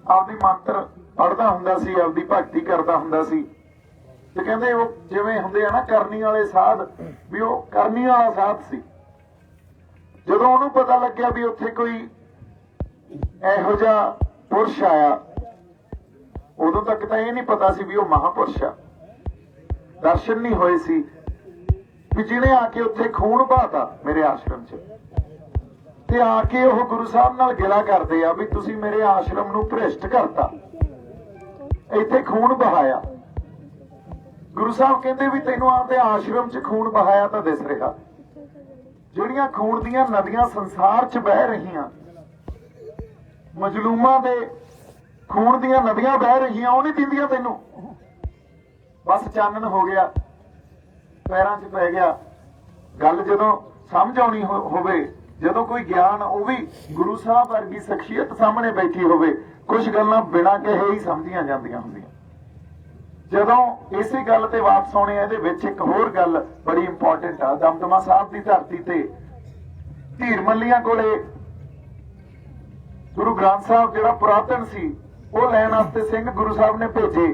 ਆਪਦੀ ਮੰਤਰ पढ़दा हुंदा सी, आपदी भगती करदा हुंदा सी। ते कहंदे वो जिवें हुंदे आ ना करनी वाले साध, भी वो करनी वाला साध सी। जदों उहनूं पता लग्या भी उत्थे कोई इहो जिहा पुरुष आया, उदों तक तां इह नहीं पता सी भी वो महापुरुष आ। दर्शन नहीं होए सी भी जिहने आके उत्थे खून बहाता मेरे आश्रम च, ते आके ओह गुरु साहब नाल गिला करदे आ भी तुसीं मेरे आश्रम नूं भ्रिष्ट करता, ਇੱਥੇ खून बहाया। गुरु साहब कहते भी तेनों आपदे आश्रम च खून बहाया तो दिस रहा, ਜਿਹੜੀਆਂ खून ਦੀਆਂ ਨਦੀਆਂ संसार च बह रहीਆਂ, मजलूमां दे खून ਦੀਆਂ नदियां बह रहीਆਂ, ਉਹ ਨਹੀਂ ਦਿੰਦੀਆਂ ਤੈਨੂੰ। बस ਚਾਨਣ हो गया, पैरां च पै गया। गल जदों समझ आउणी होवे, जदों कोई ज्ञान ਉਹ भी गुरु साहब वर्गी शख्सियत सामने बैठी होवे, कुछ गल्लां बिना कहे ही समझियां जांदियां हुंदियां। जदों इसे गल ते वापस आउणे, इहदे विच एक होर गल बड़ी इंपॉर्टेंट आ। दमदमा साहब दी धरती ते धीर मल्लियां कोले गुरु ग्रंथ साहब जिहड़ा पुरातन सी, ਉਹ ਲੈਣ ਵਾਸਤੇ ਸਿੰਘ ਗੁਰੂ ਸਾਹਿਬ ਨੇ ਭੇਜੇ,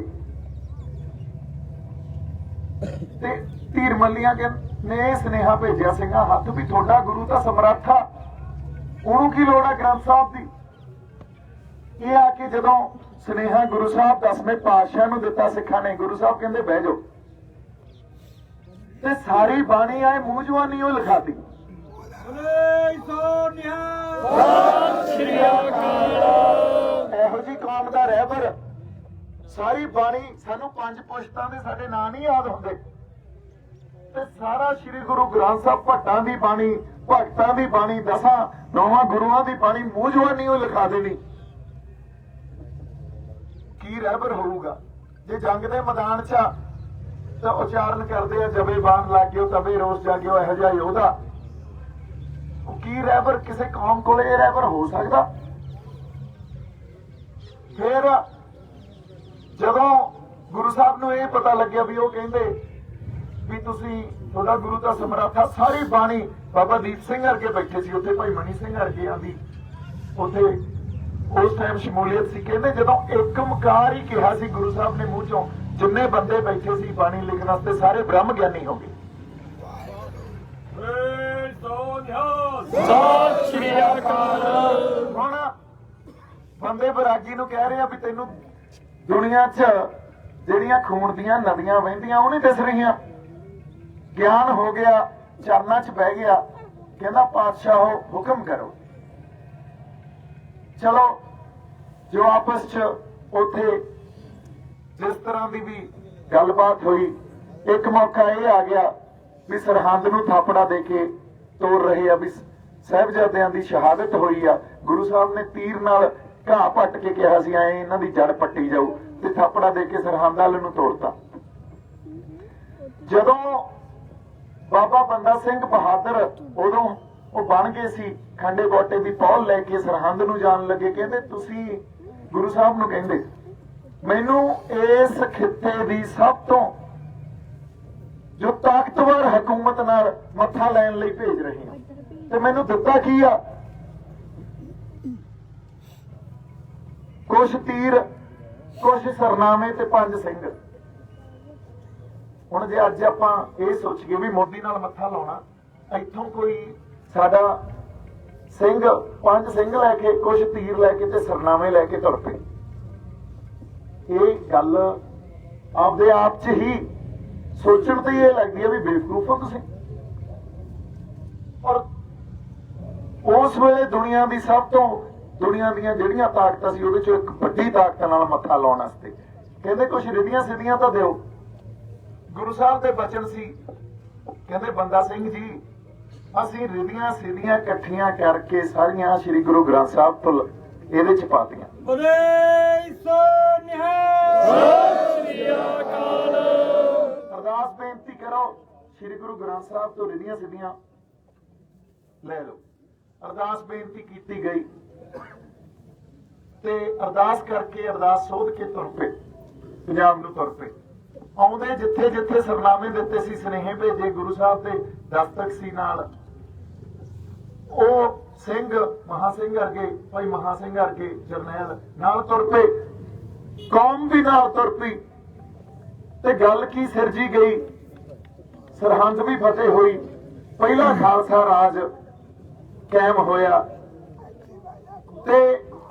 ਤੇ ਧੀਰ ਮੱਲੀਆਂ ਨੇ ਇਹ ਸੁਨੇਹਾ ਭੇਜਿਆ ਸਿੰਘਾਂ ਹੱਥ ਵੀ ਤੁਹਾਡਾ ਗੁਰੂ ਤਾਂ ਸਮਰੱਥ ਆ, ਉਹਨੂੰ ਕੀ ਲੋੜ ਹੈ ਗ੍ਰੰਥ ਸਾਹਿਬ ਦੀ। ਇਹ ਆ ਕੇ ਜਦੋਂ ਸੁਨੇਹਾ ਗੁਰੂ ਸਾਹਿਬ 10ਵੇਂ ਪਾਤਸ਼ਾਹ ਨੂੰ ਦਿੱਤਾ ਸਿੱਖਾਂ ਨੇ, ਗੁਰੂ ਸਾਹਿਬ ਕਹਿੰਦੇ ਬਹਿ ਜਾਓ, ਤੇ ਸਾਰੀ ਬਾਣੀ ਆਏ ਮੂੰਹ ਜਵਾਨੀ ਉਹ ਲਿਖਾਤੀ। ਇਹੋ ਜੀ ਕੌਮ ਦਾ ਰਹਿਬਰ, ਸਾਰੀ ਬਾਣੀ ਸਾਨੂੰ 5 ਪੁਸ਼ਤਾਂ ਦੇ ਸਾਡੇ ਨਾਂ ਨਹੀਂ ਯਾਦ ਹੁੰਦੇ, ਤੇ ਸਾਰਾ ਸ੍ਰੀ ਗੁਰੂ ਗ੍ਰੰਥ ਸਾਹਿਬ ਭੱਟਾਂ ਦੀ ਬਾਣੀ, ਭਗਤਾਂ ਦੀ ਬਾਣੀ, 10 ਗੁਰੂਆਂ ਦੀ ਬਾਣੀ ਮੂੰਹ ਜਵਾਨੀ ਉਹ ਲਿਖਾ ਦੇਣੀ। ਕੀ ਰਹਿਬਰ ਹੋਊਗਾ ਜੇ ਜੰਗ ਦੇ ਮੈਦਾਨ 'ਚ ਤਾਂ ਉਚਾਰਨ ਕਰਦੇ ਆ ਜਬੇ ਬਾਣ ਲੱਗਿਓ ਤਬੇ ਰੋਸ ਜਾਗਿਓ, ਇਹੋ ਜਿਹਾ ਯੋਧਾ। ਉਹ ਕੀ ਰਹਿਬਰ ਕਿਸੇ ਕੌਮ ਕੋਲੇ ਇਹ ਰਹਿਬਰ ਹੋ ਸਕਦਾ? ਫਿਰ ਜਦੋਂ ਗੁਰੂ ਸਾਹਿਬ ਨੂੰ ਇਹ ਪਤਾ ਲੱਗਿਆ ਵੀ ਉਹ ਕਹਿੰਦੇ ਵੀ ਤੁਸੀਂ ਤੁਹਾਡਾ ਗੁਰੂ ਤਾਂ ਸਮਰੱਥਾ, ਸਾਰੀ ਬਾਣੀ ਬਾਬਾ ਦੀਪ ਸਿੰਘ ਵਰਗੇ ਬੈਠੇ ਸੀ ਉੱਥੇ, ਭਾਈ ਮਨੀ ਸਿੰਘ ਵਰਗਿਆਂ ਦੀ ਉੱਥੇ ਉਸ ਟਾਈਮ ਸ਼ਮੂਲੀਅਤ ਸੀ। ਕਹਿੰਦੇ ਜਦੋਂ ਇੱਕ ਓਂਕਾਰ ਹੀ ਕਿਹਾ ਸੀ ਗੁਰੂ ਸਾਹਿਬ ਨੇ ਮੂੰਹ ਚੋਂ, ਜਿੰਨੇ ਬੰਦੇ ਬੈਠੇ ਸੀ ਬਾਣੀ ਲਿਖਣ ਵਾਸਤੇ ਸਾਰੇ ਬ੍ਰਹਮ ਗਿਆਨੀ ਹੋ ਗਏ। ਸਤਿ ਸ਼੍ਰੀ ਅਕਾਲ। ਹੁਣ ਬੰਦੇ ਬਰਾਗੀ ਨੂੰ ਕਹਿ ਰਹੇ ਆ ਵੀ ਤੈਨੂੰ ਦੁਨੀਆ 'ਚ ਜਿਹੜੀਆਂ ਖੂਨ ਦੀਆਂ ਨਦੀਆਂ ਵਹਿੰਦੀਆਂ ਉਹ ਨਹੀਂ ਦਿਸ ਰਹੀਆਂ। ਗਿਆਨ ਹੋ ਗਿਆ, ਚਰਨਾਂ 'ਚ ਬਹਿ ਗਿਆ, ਕਹਿੰਦਾ ਪਾਤਸ਼ਾਹੋ ਹੁਕਮ ਕਰੋ। ਚਲੋ ਜੋ ਆਪਸ 'ਚ ਉੱਥੇ ਜਿਸ ਤਰ੍ਹਾਂ ਦੀ ਵੀ ਗੱਲਬਾਤ ਹੋਈ, ਇੱਕ ਮੌਕਾ ਇਹ ਆ ਗਿਆ ਵੀ ਸਰਹੰਦ ਨੂੰ ਥਾਪੜਾ ਦੇ ਕੇ ਤੋੜ ਰਹੇ ਆ ਵੀ ਸਾਹਿਬਜ਼ਾਦਿਆਂ ਦੀ ਸ਼ਹਾਦਤ ਹੋਈ ਆ। ਗੁਰੂ ਸਾਹਿਬ ਨੇ ਤੀਰ ਨਾਲ ਘਾਹ ਪੱਟ ਕੇ ਕਿਹਾ ਸੀ ਐ ਇਹਨਾਂ ਦੀ ਜੜ ਪੱਟੀ ਜਾਊ, ਤੇ ਥਾਪੜਾ ਦੇ ਕੇ ਸਰਹੰਦ ਵੱਲ ਨੂੰ ਤੋੜਤਾ। ਜਦੋਂ ਬਾਬਾ ਬੰਦਾ ਸਿੰਘ ਬਹਾਦਰ ਉਦੋਂ ਉਹ ਬਣ ਗਏ ਸੀ, ਖੰਡੇ ਗੋਟੇ ਦੀ ਪੌਲ ਲੈ ਕੇ ਸਰਹੰਦ ਨੂੰ ਜਾਣ ਲੱਗੇ, ਕਹਿੰਦੇ ਤੁਸੀਂ ਗੁਰੂ ਸਾਹਿਬ ਨੂੰ ਕਹਿੰਦੇ ਮੈਨੂੰ ਇਸ ਖਿੱਤੇ ਦੀ ਸਭ ਤੋਂ ਜੋ ਤਾਕਤਵਰ ਹਕੂਮਤ ਨਾਲ ਮੱਥਾ ਲੈਣ ਲਈ ਭੇਜ ਰਹੇ ਹਾਂ, ਤੇ ਮੈਨੂੰ ਦਿੱਤਾ ਕੀ ਆ? ਕੁਛ ਤੀਰ, ਕੁਛ ਸਰਨਾਮੇ ਤੇ 5 ਸਿੰਘ। ਹੁਣ ਜੇ ਅੱਜ ਆਪਾਂ ਇਹ ਸੋਚੀਏ ਵੀ ਮੋਦੀ ਨਾਲ ਮੱਥਾ ਲਾਉਣਾ, ਇੱਥੋਂ ਕੋਈ ਸਾਡਾ ਸਿੰਘ 5 ਸਿੰਘ ਲੈ ਕੇ, ਕੁਛ ਤੀਰ ਲੈ ਕੇ ਤੇ ਸਰਨਾਮੇ ਲੈ ਕੇ ਤੁਰ ਪਏ। ਇਹ ਗੱਲ ਆਪਦੇ ਆਪ 'ਚ ਹੀ ਸੋਚਣ ਤੇ ਇਹ ਲੱਗਦੀ ਹੈ ਵੀ ਬੇਵਕੂਫ ਹੋ ਤੁਸੀਂ। ਔਰ ਉਸ ਵੇਲੇ ਦੁਨੀਆ ਦੀ ਸਭ ਤੋਂ, ਦੁਨੀਆ ਦੀਆਂ ਜਿਹੜੀਆਂ ਤਾਕਤਾਂ ਸੀ ਉਹਦੇ 'ਚੋਂ ਇੱਕ ਵੱਡੀ ਤਾਕਤ ਨਾਲ ਮੱਥਾ ਲਾਉਣ ਵਾਸਤੇ ਕਹਿੰਦੇ ਕੁਛ ਰਿਧੀਆਂ ਸਿੱਧੀਆਂ ਤਾਂ ਦਿਓ। ਗੁਰੂ ਸਾਹਿਬ ਦੇ ਬਚਨ ਸੀ, ਕਹਿੰਦੇ ਬੰਦਾ ਸਿੰਘ ਜੀ ਅਸੀਂ ਰਿਧੀਆਂ ਸਿੱਧੀਆਂ ਇਕੱਠੀਆਂ ਕਰਕੇ ਸਾਰੀਆਂ ਸ੍ਰੀ ਗੁਰੂ ਗ੍ਰੰਥ ਸਾਹਿਬ ਤੋਂ ਇਹਦੇ 'ਚ ਪਾਤੀਆਂ। ਅਰਦਾਸ ਬੇਨਤੀ ਕਰੋ, ਸ੍ਰੀ ਗੁਰੂ ਗ੍ਰੰਥ ਸਾਹਿਬ ਤੋਂ ਰਿਧੀਆਂ ਸਿੱਧੀਆਂ ਲੈ ਲਓ। ਅਰਦਾਸ ਬੇਨਤੀ ਕੀਤੀ ਗਈ ਤੇ ਅਰਦਾਸ ਕਰਕੇ ਅਰਦਾਸ ਸੋਧ ਕੇ ਤੁਰ ਪਏ, ਪੰਜਾਬ ਨੂੰ ਤੁਰ ਪਏ। ਆਉਂਦੇ ਜਿੱਥੇ ਜਿੱਥੇ ਸਰਨਾਮੇ ਦਿੱਤੇ ਸੀ, ਸੁਨੇਹੇ ਭੇਜੇ, ਗੁਰੂ ਸਾਹਿਬ ਦੇ ਦਸਤਕ ਸੀ ਨਾਲ, ਉਹ ਸਿੰਘ ਮਹਾ ਸਿੰਘ ਵਰਗੇ, ਭਾਈ ਮਹਾ ਸਿੰਘ ਵਰਗੇ ਜਰਨੈਲ ਨਾਲ ਤੁਰ ਪਏ, ਕੌਮ ਵੀ ਨਾਲ ਤੁਰ ਪਈ ਤੇ ਗੱਲ ਕੀ ਸਿਰਜੀ ਗਈ, ਸਰਹੰਦ ਵੀ ਫਤਿਹ ਹੋਈ, ਪਹਿਲਾ ਖਾਲਸਾ ਰਾਜ ਕਾਇਮ ਹੋਇਆ। ਤੇ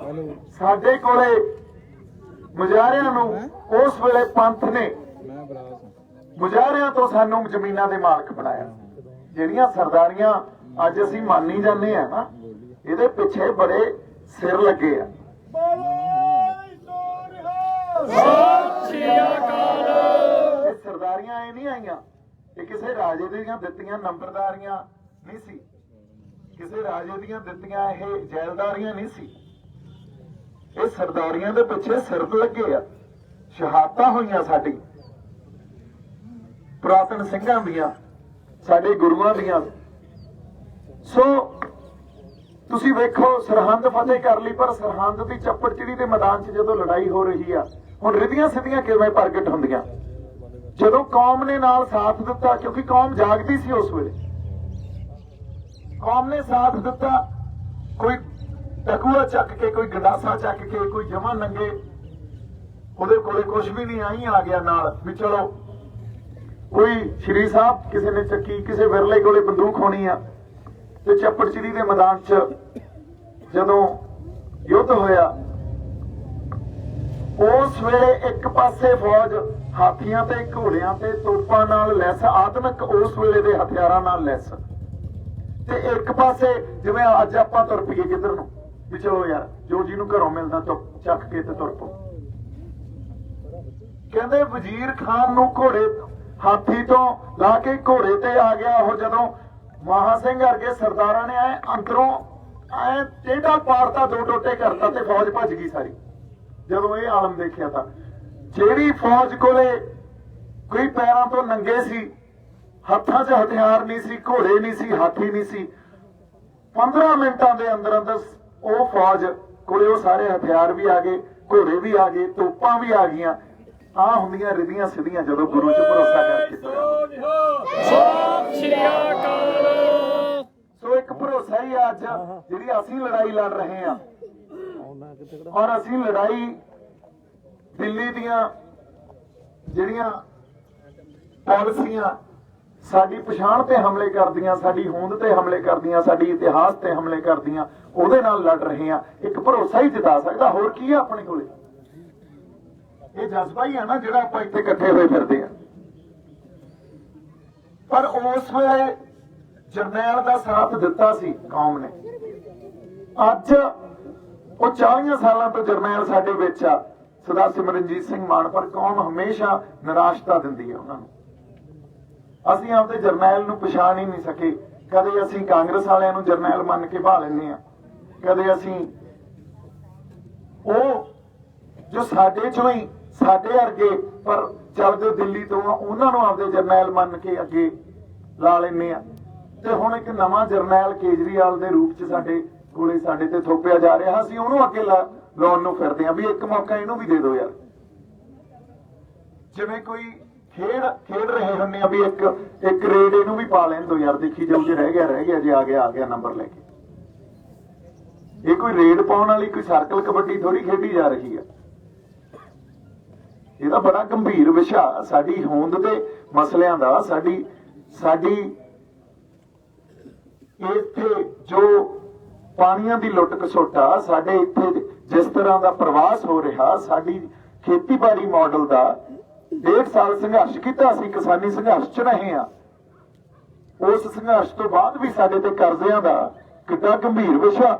ਸਾਡੇ ਕੋਲੇ ਮੁਜ਼ਾਹਰਿਆਂ ਨੂੰ ਉਸ ਵੇਲੇ ਪੰਥ ਨੇ ਮੁਜ਼ਾਹਰਿਆਂ ਤੋਂ ਸਾਨੂੰ ਜ਼ਮੀਨਾਂ ਦੇ ਮਾਲਕ ਬਣਾਇਆ। ਜਿਹੜੀਆਂ ਸਰਦਾਰੀਆਂ ਅੱਜ ਅਸੀਂ ਮੰਨੀ ਜਾਂਦੇ ਆ ਨਾ, ਇਹਦੇ ਪਿੱਛੇ ਬੜੇ ਸਿਰ ਲੱਗੇ ਆ। ਇਹ ਸਰਦਾਰੀਆਂ ਇਹ ਨਹੀਂ ਆਈਆਂ, ਇਹ ਕਿਸੇ ਰਾਜੇ ਦੀਆਂ ਦਿੱਤੀਆਂ ਨੰਬਰਦਾਰੀਆਂ ਨਹੀਂ ਸੀ, ਕਿਸੇ ਰਾਜੇ ਦੀਆਂ ਦਿੱਤੀਆਂ ਇਹ ਜੈਲਦਾਰੀਆਂ ਨਹੀਂ ਸੀ। ਇਹ ਸਰਦਾਰੀਆਂ ਦੇ ਪਿੱਛੇ ਸਿਰ ਲੱਗੇ ਆ। ਸ਼ਹਾਦਤਾਂ ਹੋਈਆਂ ਸਾਡੀ ਪੁਰਾਤਨ ਸਿੰਘਾਂ ਦੀਆਂ, ਸਾਡੇ ਗੁਰੂਆਂ ਦੀਆਂ। ਸੋ ਤੁਸੀਂ ਵੇਖੋ, ਸਰਹੰਦ ਫਤਿਹ ਕਰ ਲਈ, ਪਰ ਸਰਹੰਦ ਦੀ ਚੱਪੜਚਿੜੀ ਦੇ ਮੈਦਾਨ 'ਚ ਜਦੋਂ ਲੜਾਈ ਹੋ ਰਹੀ ਆ, ਹੁਣ ਰਿਧੀਆਂ ਸਿੱਧੀਆਂ ਕਿਵੇਂ ਪ੍ਰਗਟ ਹੁੰਦੀਆਂ? ਜਦੋਂ ਕੌਮ ਨੇ ਨਾਲ ਸਾਥ ਦਿੱਤਾ, ਕਿਉਂਕਿ ਕੌਮ ਜਾਗਦੀ ਸੀ ਉਸ ਵੇਲੇ, ਕੌਮ ਨੇ ਸਾਥ ਦਿੱਤਾ। ਕੋਈ ਟਕੂਆ ਚੱਕ ਕੇ, ਕੋਈ ਗੰਡਾਸਾ ਚੱਕ ਕੇ, ਕੋਈ ਜਮਾ ਨੰਗੇ, ਉਹਦੇ ਕੋਲੇ ਕੁਝ ਵੀ ਨਹੀਂ, ਆਈ ਆ ਗਿਆ ਨਾਲ ਵੀ ਚਲੋ। ਕੋਈ ਸ਼੍ਰੀ ਸਾਹਿਬ ਕਿਸੇ ਨੇ ਚੱਕੀ, ਕਿਸੇ ਵਿਰਲੇ ਕੋਲੇ ਬੰਦੂਕ ਹੋਣੀ ਆ। ਤੇ ਚੱਪੜਚਿੜੀ ਦੇ ਮੈਦਾਨ 'ਚ ਜਦੋਂ ਯੁੱਧ ਹੋਇਆ, ਉਸ ਵੇਲੇ ਇੱਕ ਪਾਸੇ ਫੌਜ ਹਾਥੀਆਂ ਤੇ ਘੋੜਿਆਂ ਤੇ ਤੋਪਾਂ ਨਾਲ ਲੈਸ, ਆਧੁਨਿਕ ਉਸ ਵੇਲੇ ਦੇ ਹਥਿਆਰਾਂ ਨਾਲ ਲੈਸ, ਤੇ ਇੱਕ ਪਾਸੇ ਜਿਵੇਂ ਅੱਜ ਆਪਾਂ ਤੁਰ ਪਈਏ ਕਿੱਧਰ ਨੂੰ ਵੀ ਚਲੋ ਯਾਰ ਜੋ ਜਿਹਨੂੰ ਘਰੋਂ ਮਿਲਦਾ ਚੱਕ ਕੇ ਤੇ ਤੁਰ ਪਓ। ਕਹਿੰਦੇ ਵਜ਼ੀਰ ਖਾਨ ਨੂੰ ਘੋੜੇ ਹਾਥੀ ਤੋਂ ਲਾ ਕੇ ਘੋੜੇ ਤੇ ਆ ਗਿਆ ਉਹ। ਜਦੋਂ ਮਹਾ ਸਿੰਘ ਵਰਗੇ ਸਰਦਾਰਾਂ ਨੇ ਅੰਦਰੋਂ ਟੇਢਾ ਪਾੜਤਾ, ਦੋ ਟੋਟੇ ਕਰਤਾ ਤੇ ਫੌਜ ਭੱਜ ਗਈ ਸਾਰੀ। ਜਦੋਂ ਇਹ ਆਲਮ ਦੇਖਿਆ ਤਾਂ ਜਿਹੜੀ ਫੌਜ ਕੋਲੇ ਕੋਈ ਪੈਰਾਂ ਤੋਂ ਨੰਗੇ ਸੀ, ਹੱਥਾਂ 'ਚ ਹਥਿਆਰ ਨਹੀਂ ਸੀ, ਘੋੜੇ ਨਹੀਂ ਸੀ, ਹਾਥੀ ਨਹੀਂ ਸੀ, 15 ਮਿੰਟਾਂ ਦੇ ਅੰਦਰ ਅੰਦਰ ਉਹ ਫੌਜ ਕੋਲੇ ਉਹ ਸਾਰੇ ਹਥਿਆਰ ਵੀ ਆ ਗਏ, ਘੋੜੇ ਵੀ ਆ ਗਏ, ਤੋਪਾਂ ਵੀ ਆ ਗਈਆਂ। ਆ ਹੁੰਦੀਆਂ ਰਿਧੀਆਂ ਸਿੱਧੀਆਂ ਜਦੋਂ ਗੁਰੂ 'ਚ ਭਰੋਸਾ ਕਰਕੇ। ਸੋ ਇੱਕ ਭਰੋਸਾ ਹੀ ਅੱਜ ਜਿਹੜੀ ਅਸੀਂ ਲੜਾਈ ਲੜ ਰਹੇ ਹਾਂ, ਔਰ ਅਸੀਂ ਲੜਾਈ ਦਿੱਲੀ ਦੀਆਂ ਜਿਹੜੀਆਂ ਪਾਲਿਸੀਆਂ ਸਾਡੀ ਪਛਾਣ ਤੇ ਹਮਲੇ ਕਰਦੀਆਂ, ਸਾਡੀ ਹੋਂਦ ਤੇ ਹਮਲੇ ਕਰਦੀਆਂ, ਸਾਡੀ ਇਤਿਹਾਸ ਤੇ ਹਮਲੇ ਕਰਦੀਆਂ, ਉਹਦੇ ਨਾਲ ਲੜ ਰਹੇ ਹਾਂ। ਇੱਕ ਭਰੋਸਾ ਹੀ ਜਿਤਾ ਸਕਦਾ, ਹੋਰ ਕੀ ਆ ਆਪਣੇ ਕੋਲੇ? ਇਹ ਜਜ਼ਬਾ ਹੀ ਆ ਨਾ ਜਿਹੜਾ ਆਪਾਂ ਇੱਥੇ ਇਕੱਠੇ ਹੋਏ ਫਿਰਦੇ ਆ। ਪਰ ਉਸ ਵੇਲੇ ਜਰਨੈਲ ਦਾ ਸਾਥ ਦਿੱਤਾ ਸੀ ਕੌਮ ਨੇ। ਅੱਜ ਉਹ 40 ਸਾਲਾਂ ਤੋਂ ਜਰਨੈਲ ਸਾਡੇ ਵਿੱਚ ਆ, ਸਰਦਾਰ ਸਿਮਰਨਜੀਤ ਸਿੰਘ ਮਾਨ, ਪਰ ਕੌਮ ਹਮੇਸ਼ਾ ਨਿਰਾਸ਼ਤਾ ਦਿੰਦੀ ਹੈ ਉਹਨਾਂ ਨੂੰ। ਅਸੀਂ ਆਪਦੇ ਜਰਨੈਲ ਨੂੰ ਪਛਾਣ ਹੀ ਨਹੀਂ ਸਕੇ। ਕਦੇ ਅਸੀਂ ਕਾਂਗਰਸ ਵਾਲਿਆਂ ਨੂੰ ਜਰਨੈਲ ਮੰਨ ਕੇ ਭਾ ਲੈਂਦੇ ਆ, ਕਦੇ ਅਸੀਂ ਉਹ ਜੋ ਸਾਡੇ ਚੋਂ ਹੀ ਸਾਡੇ ਵਰਗੇ ਪਰ ਚੱਲਦੇ ਦਿੱਲੀ ਤੋਂ ਉਹਨਾਂ ਨੂੰ ਆਪਦੇ ਜਰਨੈਲ ਮੰਨ ਕੇ ਅੱਗੇ ਲਾ ਲੈਂਦੇ ਆ। ਤੇ ਹੁਣ ਇੱਕ ਨਵਾਂ ਜਰਨੈਲ ਕੇਜਰੀਵਾਲ ਦੇ ਰੂਪ 'ਚ ਸਾਡੇ ਕੋਲੇ ਸਾਡੇ ਤੇ ਥੋਪਿਆ ਜਾ ਰਿਹਾ, ਅਸੀਂ ਉਹਨੂੰ ਅੱਗੇ ਲਾਉਣ ਨੂੰ ਫਿਰਦੇ ਆ ਵੀ ਇੱਕ ਮੌਕਾ ਇਹਨੂੰ ਵੀ ਦੇ ਦਿਓ ਯਾਰ। ਜਿਵੇਂ ਕੋਈ ਖੇਡ ਰਹੇ ਹੁੰਦੇ ਆ ਵੀ ਇੱਕ ਰੇਡ ਇਹਨੂੰ ਵੀ ਪਾ ਲੈਣ ਦੋ ਯਾਰ, ਦੇਖੀ ਜਾਊ, ਜੇ ਰਹਿ ਗਿਆ, ਜੇ ਆ ਗਿਆ ਨੰਬਰ ਲੈ ਕੇ। ਇਹ ਕੋਈ ਰੇਡ ਪਾਉਣ ਵਾਲੀ ਕੋਈ ਸਰਕਲ ਕਬੱਡੀ ਥੋੜੀ ਖੇਡੀ ਜਾ ਰਹੀ ਆ। ਇਹਦਾ ਬੜਾ ਗੰਭੀਰ ਵਿਸ਼ਾ ਸਾਡੀ ਹੋਂਦ ਦੇ ਮਸਲਿਆਂ ਦਾ, ਸਾਡੀ ਇੱਥੇ ਜੋ ਪਾਣੀਆਂ ਦੀ ਲੁੱਟ ਖਸੁੱਟਾ, ਸਾਡੇ ਇੱਥੇ ਜਿਸ ਤਰ੍ਹਾਂ ਦਾ ਪ੍ਰਵਾਸ ਹੋ ਰਿਹਾ, ਸਾਡੀ ਖੇਤੀਬਾੜੀ ਮਾਡਲ ਦਾ 1.5 ਸਾਲ ਸੰਘਰਸ਼ ਕੀਤਾ, ਅਸੀਂ ਕਿਸਾਨੀ ਸੰਘਰਸ਼ 'ਚ ਰਹੇ ਹਾਂ। ਉਸ ਸੰਘਰਸ਼ ਤੋਂ ਬਾਅਦ ਵੀ ਸਾਡੇ ਤੇ ਕਰਜ਼ਿਆਂ ਦਾ ਕਿੰਨਾ ਗੰਭੀਰ ਵਿਸ਼ਾ।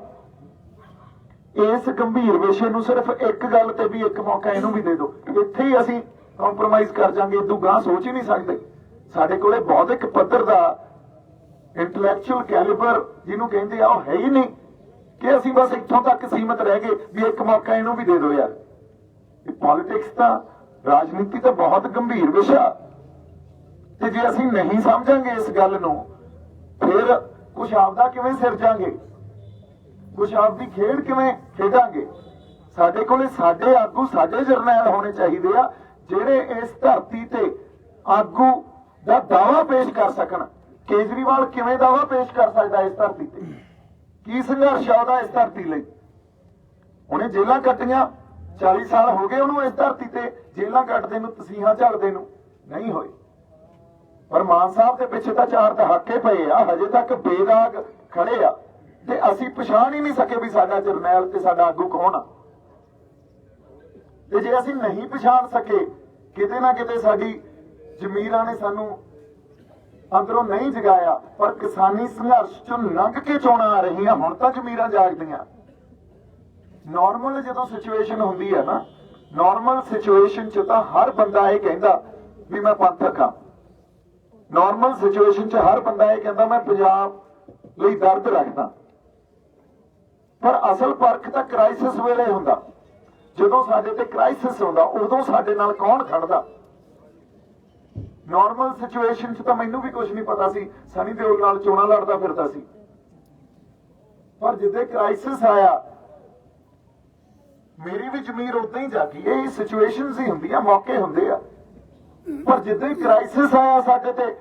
ਇਸ ਗੰਭੀਰ ਵਿਸ਼ੇ ਨੂੰ ਸਿਰਫ ਇੱਕ ਗੱਲ ਤੇ ਵੀ ਇੱਕ ਮੌਕਾ ਇਹਨੂੰ ਵੀ ਦੇ ਦਿਓ, ਇੱਥੇ ਹੀ ਅਸੀਂ ਕੰਪਰੋਮਾਈਜ਼ ਕਰ ਜਾਾਂਗੇ, ਇਦੋਂ ਗਾਂ ਸੋਚ ਹੀ ਨਹੀਂ ਸਕਦੇ। ਸਾਡੇ ਕੋਲੇ ਬੌਧਿਕ ਪੱਧਰ ਦਾ ਇੰਟੈਲੈਕਚੁਅਲ ਕੈਲੀਬਰ ਜਿਹਨੂੰ ਕਹਿੰਦੇ ਆ ਉਹ ਹੈ ਹੀ ਨਹੀਂ ਕਿ ਅਸੀਂ ਬਸ ਇੱਥੋਂ ਤੱਕ ਸੀਮਤ ਰਹਿ ਗਏ ਵੀ ਇੱਕ ਮੌਕਾ ਇਹਨੂੰ ਵੀ ਦੇ ਦਿਓ ਯਾਰ। ਇਹ ਪੋਲਿਟਿਕਸ ਤਾਂ, ਰਾਜਨੀਤੀ ਤਾਂ ਬਹੁਤ ਗੰਭੀਰ ਵਿਸ਼ਾ, ਤੇ ਜੇ ਅਸੀਂ ਨਹੀਂ ਸਮਝਾਂਗੇ ਇਸ ਗੱਲ ਨੂੰ, ਫਿਰ ਕੁਛ ਆਪਦਾ ਕਿਵੇਂ ਸਿਰਜਾਂਗੇ, ਕੁਛ ਆਪਦੀ ਖੇਡ ਕਿਵੇਂ ਖੇਡਾਂਗੇ? ਸਾਡੇ ਕੋਲੇ ਸਾਡੇ ਆਗੂ, ਸਾਡੇ ਜਰਨੈਲ ਹੋਣੇ ਚਾਹੀਦੇ ਆ ਜਿਹੜੇ ਇਸ ਧਰਤੀ ਤੇ ਆਗੂ ਦਾ ਦਾਅਵਾ ਪੇਸ਼ ਕਰ ਸਕਣ। ਕੇਜਰੀਵਾਲ ਕਿਵੇਂ ਦਾਅਵਾ ਪੇਸ਼ ਕਰ ਸਕਦਾ ਇਸ ਧਰਤੀ ਤੇ? ਕੀ ਸੰਘਰਸ਼ ਆ ਉਹਦਾ ਇਸ ਧਰਤੀ ਲਈ? ਉਹਨੇ ਜੇਲਾਂ ਕੱਟੀਆਂ, 40 ਸਾਲ ਹੋ ਗਏ ਉਹਨੂੰ ਇਸ ਧਰਤੀ ਤੇ ਜੇਲਾਂ ਕੱਟਦੇ ਨੂੰ, ਤਸੀਹਾਂ ਝੱਲਦੇ ਨੂੰ, ਨਹੀਂ ਹੋਏ। ਪਰ ਮਾਨ ਸਾਹਿਬ ਦੇ ਪਿੱਛੇ ਤਾਂ 4 ਦਹਾਕੇ ਪਏ ਆ, ਹਜੇ ਤੱਕ ਬੇਦਾਗ ਖੜੇ ਆ, ਤੇ ਅਸੀਂ ਪਛਾਣ ਹੀ ਨਹੀਂ ਸਕੇ ਵੀ ਸਾਡਾ ਜਰਨੈਲ ਤੇ ਸਾਡਾ ਆਗੂ ਕੌਣ ਆ। ਤੇ ਜੇ ਅਸੀਂ ਨਹੀਂ ਪਛਾਣ ਸਕੇ, ਕਿਤੇ ਨਾ ਕਿਤੇ ਸਾਡੀ ਜ਼ਮੀਰਾਂ ਨੇ ਸਾਨੂੰ ਅੰਦਰੋਂ ਨਹੀਂ ਜਗਾਇਆ। ਪਰ ਕਿਸਾਨੀ ਸੰਘਰਸ਼ ਚੋਂ ਲੰਘ ਕੇ ਚੋਣਾਂ ਆ ਰਹੀਆਂ, ਹੁਣ ਤਾਂ ਜ਼ਮੀਰਾਂ ਜਾਗਦੀਆਂ। ਨਾਰਮਲ ਜਦੋਂ ਸਿਚੁਏਸ਼ਨ ਹੁੰਦੀ ਹੈ ਨਾ, ਨਾਰਮਲ ਸਿਚੁਏਸ਼ਨ ਚ ਤਾਂ ਹਰ ਬੰਦਾ ਇਹ ਕਹਿੰਦਾ ਵੀ ਮੈਂ ਪੰਥਕ ਆ। ਨਾਰਮਲ ਸਿਚੁਏਸ਼ਨ ਚ ਹਰ ਬੰਦਾ ਇਹ ਕਹਿੰਦਾ ਮੈਂ ਪੰਜਾਬ ਲਈ ਦਰਦ ਰੱਖਦਾ। ਪਰ ਅਸਲ ਫਰਕ ਤਾਂ ਕ੍ਰਾਈਸਿਸ ਵੇਲੇ ਹੁੰਦਾ। ਜਦੋਂ ਸਾਡੇ ਤੇ ਕ੍ਰਾਈਸਿਸ ਹੁੰਦਾ, ਉਦੋਂ ਸਾਡੇ ਨਾਲ ਕੌਣ ਖੜਦਾ? ਨਾਰਮਲ ਸਿਚੁਏਸ਼ਨ ਚ ਤਾਂ ਮੈਨੂੰ ਵੀ ਕੁਝ ਨਹੀਂ ਪਤਾ ਸੀ, ਸਨੀ ਦਿਓਲ ਨਾਲ ਚੋਣਾਂ ਲੜਦਾ ਫਿਰਦਾ ਸੀ। ਪਰ ਜਿੱਦੇ ਕ੍ਰਾਈਸਿਸ ਆਇਆ, ਮੇਰੀ ਵੀ ਜ਼ਮੀਰ ਉਦਾਂ ਹੀ ਜਾਗੀ। ਇਹ ਸਿਚੁਏਸ਼ਨਸ ਹੀ ਹੁੰਦੀਆਂ, ਮੌਕੇ ਹੁੰਦੇ ਆ। ਪਰ ਜਿੱਦੇ ਕ੍ਰਾਈਸਿਸ ਆਇਆ ਸਾਡੇ ਤੇ,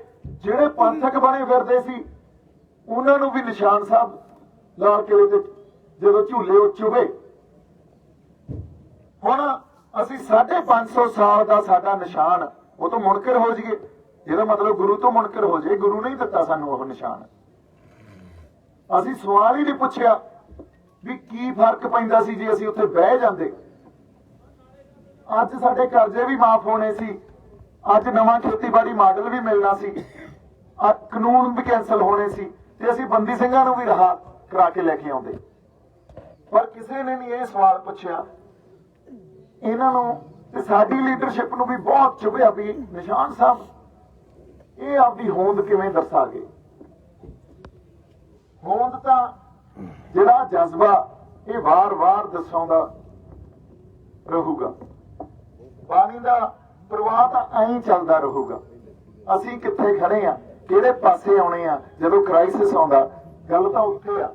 ਜਿਹੜੇ ਪੰਥਕ ਬਣੇ ਫਿਰਦੇ ਸੀ ਉਹਨਾਂ ਨੂੰ ਵੀ ਨਿਸ਼ਾਨ ਸਾਹਿਬ ਲਾਲ ਕਿਲੇ ਤੇ ਜਦੋਂ ਝੂਲੇ ਉਹ ਚੁਭੇ। ਹੁਣ ਅਸੀਂ 550 ਸਾਲ ਦਾ ਸਾਡਾ ਨਿਸ਼ਾਨ, ਉਹ ਤੋਂ ਮੁਨਕਰ ਹੋ ਜਾਈਏ, ਇਹਦਾ ਮਤਲਬ ਗੁਰੂ ਤੋਂ ਮੁਨਕਰ ਹੋ ਜਾਏ। ਗੁਰੂ ਨਹੀਂ ਦਿੱਤਾ ਸਾਨੂੰ ਉਹ ਨਿਸ਼ਾਨ। ਅਸੀਂ ਸਵਾਲ ਹੀ ਨਹੀਂ ਪੁੱਛਿਆ ਵੀ ਕੀ ਫਰਕ ਪੈਂਦਾ ਸੀ ਜੇ ਅਸੀਂ ਉੱਥੇ ਬਹਿ ਜਾਂਦੇ। ਅੱਜ ਸਾਡੇ ਕਰਜ਼ੇ ਵੀ ਮਾਫ ਹੋਣੇ ਸੀ, ਅੱਜ ਨਵਾਂ ਖੇਤੀਬਾੜੀ ਮਾਡਲ ਵੀ ਮਿਲਣਾ ਸੀ, ਕਾਨੂੰਨ ਵੀ ਕੈਂਸਲ ਹੋਣੇ ਸੀ, ਤੇ ਅਸੀਂ ਬੰਦੀ ਸਿੰਘਾਂ ਨੂੰ ਵੀ ਰਿਹਾ ਕਰਾ ਕੇ ਲੈ ਕੇ ਆਉਂਦੇ। ਪਰ ਕਿਸੇ ਨੇ ਨਹੀਂ ਇਹ ਸਵਾਲ ਪੁੱਛਿਆ। ਇਹਨਾਂ ਨੂੰ ਤੇ ਸਾਡੀ ਲੀਡਰਸ਼ਿਪ ਨੂੰ ਵੀ ਬਹੁਤ ਚੁਭਿਆ ਵੀ ਨਿਸ਼ਾਨ ਸਾਹਿਬ ਇਹ ਆਪਦੀ ਹੋਂਦ ਕਿਵੇਂ ਦਰਸਾ ਗਏ। ਹੋਂਦ ਤਾਂ ਜਿਹੜਾ ਜਜ਼ਬਾ ਇਹ ਵਾਰ-ਵਾਰ ਦਰਸਾਉਂਦਾ ਰਹੂਗਾ। ਪਾਣੀ ਦਾ ਪ੍ਰਵਾਹ ਤਾਂ ਐਂ ਚੱਲਦਾ ਰਹੂਗਾ। ਅਸੀਂ ਕਿੱਥੇ ਖੜੇ ਆ, ਕਿਹੜੇ ਪਾਸੇ ਆਉਣੇ ਆ ਜਦੋਂ ਕ੍ਰਾਈਸਿਸ ਆਉਂਦਾ, ਗੱਲ ਤਾਂ ਉੱਥੇ ਆ।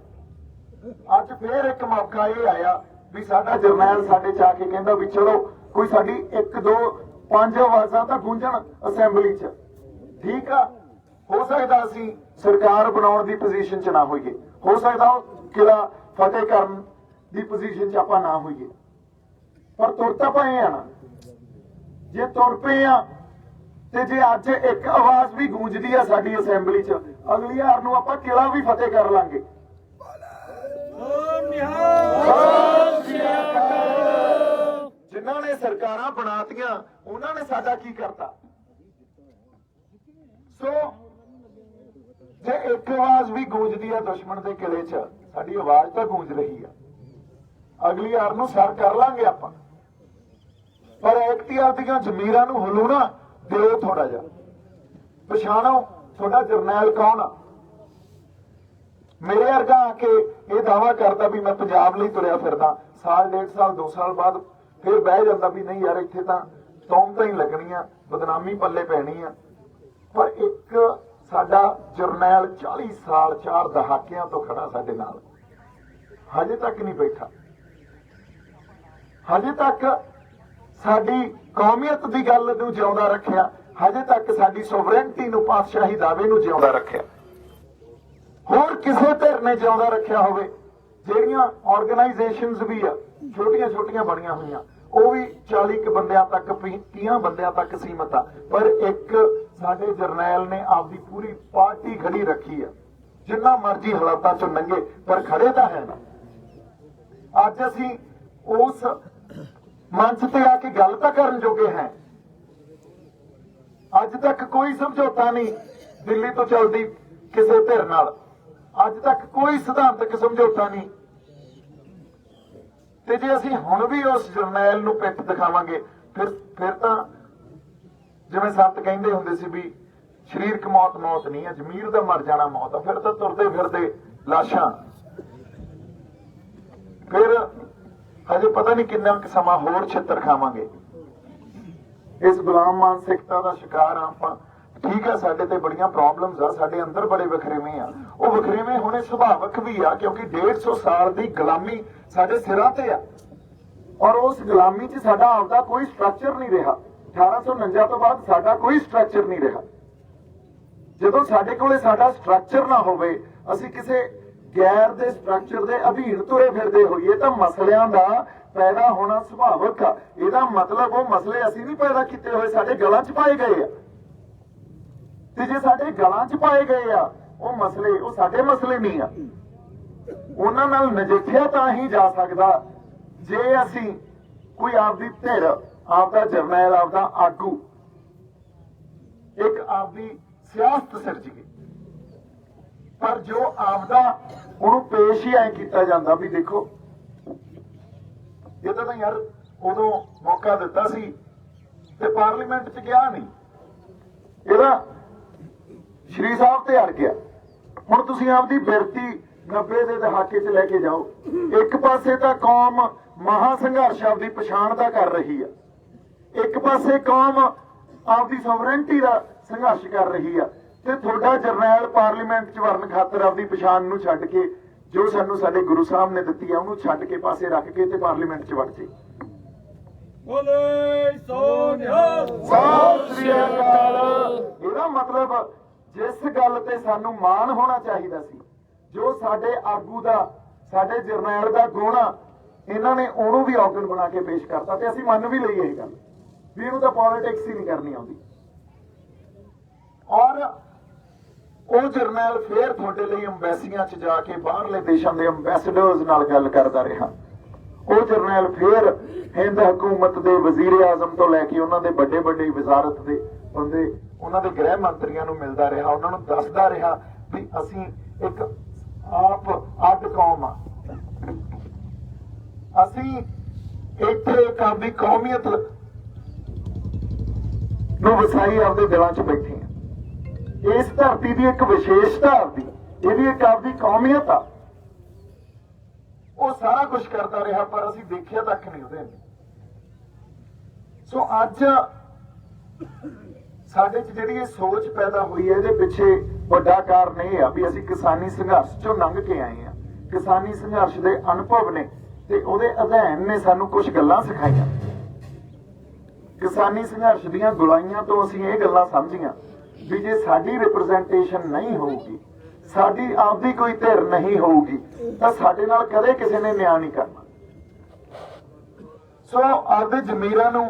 ਅੱਜ ਫੇਰ ਇੱਕ ਮੌਕਾ ਇਹ ਆਇਆ ਵੀ ਸਾਡਾ ਜਰਨੈਲ ਸਾਡੇ ਚ ਆ ਕੇ ਕਹਿੰਦਾ ਵੀ ਚਲੋ ਕੋਈ ਸਾਡੀ 1 2 5 ਆਵਾਜ਼ਾਂ ਤਾਂ ਗੂੰਜਣ ਅਸੈਂਬਲੀ ਚ। ਠੀਕ ਆ, ਹੋ ਸਕਦਾ ਅਸੀਂ ਸਰਕਾਰ ਬਣਾਉਣ ਦੀ ਪੋਜੀਸ਼ਨ ਚ ਨਾ ਹੋਈਏ, ਹੋ ਸਕਦਾ ਉਹ ਕਿਲਾ ਫਤਿਹ ਕਰਨ ਦੀ ਪੋਜੀਸ਼ਨ ਚ ਆਪਾਂ ਨਾ ਹੋਈਏ, ਪਰ ਤੁਰ ਤਾਂ ਪਏ ਆ ਨਾ। ਜੇ ਤੁਰ ਪਏ ਆ ਤੇ ਜੇ ਅੱਜ ਇੱਕ ਆਵਾਜ਼ ਵੀ ਗੂੰਜਦੀ ਆ ਸਾਡੀ ਅਸੈਂਬਲੀ ਚ, ਅਗਲੀ ਵਾਰ ਨੂੰ ਆਪਾਂ ਕਿਲਾ ਵੀ ਫਤਿਹ ਕਰ ਲਾਂਗੇ। ਜਿਨ੍ਹਾਂ ਨੇ ਸਰਕਾਰਾਂ ਬਣਾਤੀਆਂ ਉਹਨਾਂ ਨੇ ਸਾਡਾ ਕੀ ਕਰਤਾ? ਸੋ ਜੇ ਇੱਕ ਆਵਾਜ਼ ਵੀ ਗੂੰਜਦੀ ਆ ਦੁਸ਼ਮਣ ਦੇ ਕਿਲੇ 'ਚ, ਸਾਡੀ ਆਵਾਜ਼ ਤਾਂ ਗੂੰਜ ਰਹੀ ਆ। ਅਗਲੀ ਵਾਰ ਨੂੰ ਸਰ ਕਰ ਲਾਂਗੇ ਆਪਾਂ, ਪਰ ਇਖਤਿਆਰ ਦੀਆਂ ਜ਼ਮੀਰਾਂ ਨੂੰ ਹਲੂਣਾ ਦਿਓ। ਥੋੜਾ ਜਿਹਾ ਪਛਾਣੋ ਤੁਹਾਡਾ ਜਰਨੈਲ ਕੌਣ ਆ। ਮੇਰੇ ਵਰਗਾ ਆ ਕੇ ਇਹ ਦਾਵਾ ਕਰਦਾ ਵੀ ਮੈਂ ਪੰਜਾਬ ਲਈ ਤੁਰਿਆ ਫਿਰਦਾ, ਸਾਲ 1.5 ਸਾਲ 2 ਸਾਲ ਬਾਅਦ ਫਿਰ ਬਹਿ ਜਾਂਦਾ ਵੀ ਨਹੀਂ ਯਾਰ ਇੱਥੇ ਤਾਂ ਤੌਮਤਾਂ ਹੀ ਲੱਗਣੀਆਂ, ਬਦਨਾਮੀ ਪੱਲੇ ਪੈਣੀ ਆ। ਪਰ ਇੱਕ ਸਾਡਾ ਜਰਨੈਲ 40 ਸਾਲ 4 ਦਹਾਕਿਆਂ ਤੋਂ ਖੜਾ ਸਾਡੇ ਨਾਲ, ਹਜੇ ਤੱਕ ਨਹੀਂ ਬੈਠਾ। ਹਜੇ ਤੱਕ ਸਾਡੀ ਕੌਮੀਅਤ ਦੀ ਗੱਲ ਨੂੰ ਜਿਉਂਦਾ ਰੱਖਿਆ, ਹਜੇ ਤੱਕ ਸਾਡੀ ਸੋਵਰੇਨਟੀ ਨੂੰ, ਪਾਤਸ਼ਾਹੀ ਦਾਅਵੇ ਨੂੰ ਜਿਉਂਦਾ ਰੱਖਿਆ। ਹੋਰ ਕਿਸੇ ਧਿਰ ਨੇ ਜਿਉਂਦਾ ਰੱਖਿਆ ਹੋਵੇ। ਜਿਹੜੀਆਂ ਆਰਗੇਨਾਈਜੇਸ਼ਨਸ ਵੀ ਆ ਛੋਟੀਆਂ ਛੋਟੀਆਂ ਬਣੀਆਂ ਹੋਈਆਂ, ਉਹ ਵੀ 40 ਕੁ ਬੰਦਿਆਂ ਤੱਕ 30 ਬੰਦਿਆਂ ਤੱਕ ਸੀਮਤ ਆ। ਪਰ ਇੱਕ ਸਾਡੇ ਜਰਨੈਲ ਨੇ ਆਪਦੀ ਪੂਰੀ ਪਾਰਟੀ ਖੜੀ ਰੱਖੀ ਆ। ਜਿੰਨਾ ਮਰਜ਼ੀ ਹਾਲਾਤਾਂ ਚੋਂ ਲੰਘੇ ਪਰ ਖੜੇ ਤਾਂ ਹੈ ਨਾ। ਅੱਜ ਅਸੀਂ ਉਸ ਮੰਚ ਤੇ ਆ ਕੇ ਗੱਲ ਤਾਂ ਕਰਨ ਜੋਗੇ ਹੈ। ਅੱਜ ਤੱਕ ਕੋਈ ਸਮਝੌਤਾ ਨਹੀਂ ਦਿੱਲੀ ਤੋਂ ਚੱਲਦੀ ਕਿਸੇ ਧਿਰ ਨਾਲ, ਅੱਜ ਤੱਕ ਕੋਈ ਸਿਧਾਂਤਕ ਸਮਝੌਤਾ ਨਹੀਂ। ਤੇ ਜੇ ਅਸੀਂ ਹੁਣ ਵੀ ਉਸ ਜਰਨੈਲ ਨੂੰ ਪਿੱਠ ਦਿਖਾਵਾਂਗੇ, ਫਿਰ ਤਾਂ ਜਿਵੇਂ ਸੰਤ ਕਹਿੰਦੇ ਹੁੰਦੇ ਸੀ ਵੀ ਸਰੀਰਕ ਮੌਤ ਮੌਤ ਨਹੀਂ ਹੈ, ਜ਼ਮੀਰ ਦਾ ਮਰ ਜਾਣਾ ਮੌਤ ਆ। ਫਿਰ ਤਾਂ ਤੁਰਦੇ ਫਿਰਦੇ ਲਾਸ਼ਾਂ। ਫਿਰ ਹਜੇ ਪਤਾ ਨਹੀਂ ਕਿੰਨਾ ਕੁ ਸਮਾਂ ਹੋਰ ਛਿੱਤਰ ਖਾਵਾਂਗੇ। ਇਸ ਗੁਲਾਮ ਮਾਨਸਿਕਤਾ ਦਾ ਸ਼ਿਕਾਰ ਆ ਆਪਾਂ। ਠੀਕ ਆ, ਸਾਡੇ ਤੇ ਬੜੀਆਂ ਪ੍ਰੋਬਲਮਸ ਆ, ਸਾਡੇ ਅੰਦਰ ਬੜੇ ਵਖਰੇਵੇਂ ਆ। ਉਹ ਵਖਰੇਵੇਂ ਹੋਣੇ ਸੁਭਾਵਿਕ ਵੀ ਆ, ਕਿਉਂਕਿ 150 ਸਾਲ ਦੀ ਗੁਲਾਮੀ ਸਾਡੇ ਸਿਰਾਂ ਤੇ ਆ। ਔਰ ਉਸ ਗੁਲਾਮੀ 'ਚ ਸਾਡਾ ਆਪਦਾ ਕੋਈ ਸਟਰਕਚਰ ਨਹੀਂ ਰਿਹਾ। 1849 ਤੋਂ ਬਾਅਦ ਸਾਡਾ ਕੋਈ ਸਟਰਕਚਰ ਨਹੀਂ ਰਿਹਾ। ਜਦੋਂ ਸਾਡੇ ਕੋਲੇ ਸਾਡਾ ਸਟਰਕਚਰ ਨਾ ਹੋਵੇ, ਅਸੀਂ ਕਿਸੇ ਗੈਰ ਦੇ ਸਟਰਕਚਰ ਦੇ ਅਧੀਨ ਤੁਰੇ ਫਿਰਦੇ ਹੋਈਏ ਤਾਂ ਮਸਲਿਆਂ ਦਾ ਪੈਦਾ ਹੋਣਾ ਸੁਭਾਵਿਕ ਆ। ਇਹਦਾ ਮਤਲਬ ਉਹ ਮਸਲੇ ਅਸੀਂ ਨਹੀਂ ਪੈਦਾ ਕੀਤੇ ਹੋਏ, ਸਾਡੇ ਗਲਾਂ 'ਚ ਪਾਏ ਗਏ ਆ। ਤੇ ਜੇ ਸਾਡੇ ਗਲਾਂ 'ਚ ਪਾਏ ਗਏ ਆ ਉਹ ਮਸਲੇ, ਉਹ ਸਾਡੇ ਮਸਲੇ ਨਹੀਂ ਆ। ਉਹਨਾਂ ਨਾਲ ਨਜਿੱਠਿਆ ਤਾਂ ਹੀ ਜਾ ਸਕਦਾ ਜੇ ਅਸੀਂ ਕੋਈ ਆਪਦੀ ਧਿਰ, ਆਪਦਾ ਜਰਨੈਲ, ਆਪਦਾ ਆਗੂ, ਇੱਕ ਆਪਦੀ ਸਿਆਸਤ ਸਿਰਜੀਏ। ਪਰ ਜੋ ਆਪਦਾ ਉਹਨੂੰ ਪੇਸ਼ ਹੀ ਐ ਕੀਤਾ ਜਾਂਦਾ ਵੀ ਦੇਖੋ ਇਹਦਾ ਤਾਂ ਯਾਰ ਉਦੋਂ ਮੌਕਾ ਦਿੱਤਾ ਸੀ ਤੇ ਪਾਰਲੀਮੈਂਟ 'ਚ ਗਿਆ ਨਹੀਂ, ਇਹਦਾ ਸ਼੍ਰੀ ਸਾਹਿਬ ਤੇ ਅੜ ਗਿਆ। ਹੁਣ ਤੁਸੀਂ ਆਪਦੀ ਬਿਰਤੀ 90 ਦੇ ਦਹਾਕੇ 'ਚ ਲੈ ਕੇ ਜਾਓ। ਇੱਕ ਪਾਸੇ ਤਾਂ ਕੌਮ ਮਹਾ ਸੰਘਰਸ਼ ਆਪਦੀ ਪਛਾਣ ਦਾ ਕਰ ਰਹੀ ਆ, ਇੱਕ ਪਾਸੇ ਕੌਮ ਆਪਦੀ ਸੋਵਰੈਂਟੀ ਦਾ ਸੰਘਰਸ਼ ਕਰ ਰਹੀ ਆ, ਤੇ ਤੁਹਾਡਾ ਜਰਨੈਲ ਪਾਰਲੀਮੈਂਟ 'ਚ ਵੜਨ ਖਾਤਰ ਆਪਦੀ ਪਛਾਣ ਨੂੰ ਛੱਡ ਕੇ, ਜੋ ਸਾਨੂੰ ਸਾਡੇ ਗੁਰੂ ਸਾਹਿਬ ਨੇ ਦਿੱਤੀ ਆ, ਉਹਨੂੰ ਛੱਡ ਕੇ ਪਾਸੇ ਰੱਖ ਕੇ ਤੇ ਪਾਰਲੀਮੈਂਟ 'ਚ ਵੜ ਜੇ। ਬੋਲੇ ਸੋ ਨਿਹਾਲ। ਸਤਿ ਸ੍ਰੀ ਅਕਾਲ। ਇਹਦਾ ਮਤਲਬ ਜਿਸ ਗੱਲ ਤੇ ਸਾਨੂੰ ਮਾਣ ਹੋਣਾ ਚਾਹੀਦਾ ਸੀ, ਜੋ ਸਾਡੇ ਆਗੂ ਦਾ, ਸਾਡੇ ਜਰਨੈਲ ਦਾ ਗੁਣ ਆ, ਇਹਨਾਂ ਨੇ ਉਹਨੂੰ ਵੀ ਔਗਣ ਬਣਾ ਕੇ ਪੇਸ਼ ਕਰਤਾ। ਤੇ ਅਸੀਂ ਮੰਨ ਵੀ ਲਈ ਇਹ ਗੱਲ ਵੀ ਇਹਨੂੰ ਤਾਂ ਪੋਲਿਟਿਕਸ ਹੀ ਨਹੀਂ ਕਰਨੀ ਆਉਂਦੀ। ਔਰ ਉਹ ਜਰਨੈਲ ਫੇਰ ਤੁਹਾਡੇ ਲਈ ਅੰਬੈਸੀਆਂ 'ਚ ਜਾ ਕੇ ਬਾਹਰਲੇ ਦੇਸ਼ਾਂ ਦੇ ਅੰਬੈਸਡਰਸ ਨਾਲ ਗੱਲ ਕਰਦਾ ਰਿਹਾ। ਉਹ ਜਰਨੈਲ ਫੇਰ ਹਿੰਦ ਹਕੂਮਤ ਦੇ ਵਜ਼ੀਰ ਆਜ਼ਮ ਤੋਂ ਲੈ ਕੇ ਉਹਨਾਂ ਦੇ ਵੱਡੇ ਵੱਡੇ ਵਜ਼ਾਰਤ ਦੇ ਬੰਦੇ, ਉਹਨਾਂ ਦੇ ਗ੍ਰਹਿ ਮੰਤਰੀਆਂ ਨੂੰ ਮਿਲਦਾ ਰਿਹਾ, ਉਹਨਾਂ ਨੂੰ ਦੱਸਦਾ ਰਿਹਾ ਵੀ ਅਸੀਂ ਇੱਕ ਆਪ ਅੱਡ ਕੌਮ ਆ, ਅਸੀਂ ਇੱਥੇ ਇੱਕ ਆਪਦੀ ਕੌਮੀਅਤ ਨੂੰ ਵਸਾਈ ਆਪਦੇ ਦਿਲਾਂ 'ਚ ਬੈਠੇ ਆ। ਇਸ ਧਰਤੀ ਦੀ ਇੱਕ ਵਿਸ਼ੇਸ਼ਤਾ ਆਪਦੀ, ਇਹਦੀ ਇੱਕ ਆਪਦੀ ਕੌਮੀਅਤ ਆ। ਉਹ ਸਾਰਾ ਕੁਝ ਕਰਦਾ ਰਿਹਾ ਪਰ ਅਸੀਂ ਦੇਖਿਆ ਤੱਕ ਨਹੀਂ ਉਹਦੇ। ਸੋ ਅੱਜ ਸਾਡੇ 'ਚ ਜਿਹੜੀ ਇਹ ਸੋਚ ਪੈਦਾ ਹੋਈ ਹੈ, ਇਹਦੇ ਪਿੱਛੇ ਵੱਡਾ ਕਾਰਨ ਇਹ ਆ ਵੀ ਅਸੀਂ ਕਿਸਾਨੀ ਸੰਘਰਸ਼ 'ਚੋਂ ਲੰਘ ਕੇ ਆਏ ਆ। ਕਿਸਾਨੀ ਸੰਘਰਸ਼ ਦੇ ਅਨੁਭਵ ਨੇ ਤੇ ਉਹਦੇ ਅਧਿਐਨ ਨੇ ਸਾਨੂੰ ਕੁਝ ਗੱਲਾਂ ਸਿਖਾਈਆਂ। ਕਿਸਾਨੀ ਸੰਘਰਸ਼ ਦੀਆਂ ਗੁਲਾਈਆਂ ਤੋਂ ਅਸੀਂ ਇਹ ਗੱਲਾਂ ਸਮਝੀਆਂ ਵੀ ਜੇ ਸਾਡੀ ਰਿਪਰੈਜ਼ੈਂਟੇਸ਼ਨ ਨਹੀਂ ਹੋਊਗੀ, ਸਾਡੀ ਆਪਦੀ ਕੋਈ ਧਿਰ ਨਹੀਂ ਹੋਊਗੀ, ਤਾਂ ਸਾਡੇ ਨਾਲ ਕਦੇ ਕਿਸੇ ਨੇ ਨਿਆਂ ਨਹੀਂ ਕਰਨਾ। ਸੋ ਆਪਦੇ ਜ਼ਮੀਰਾਂ ਨੂੰ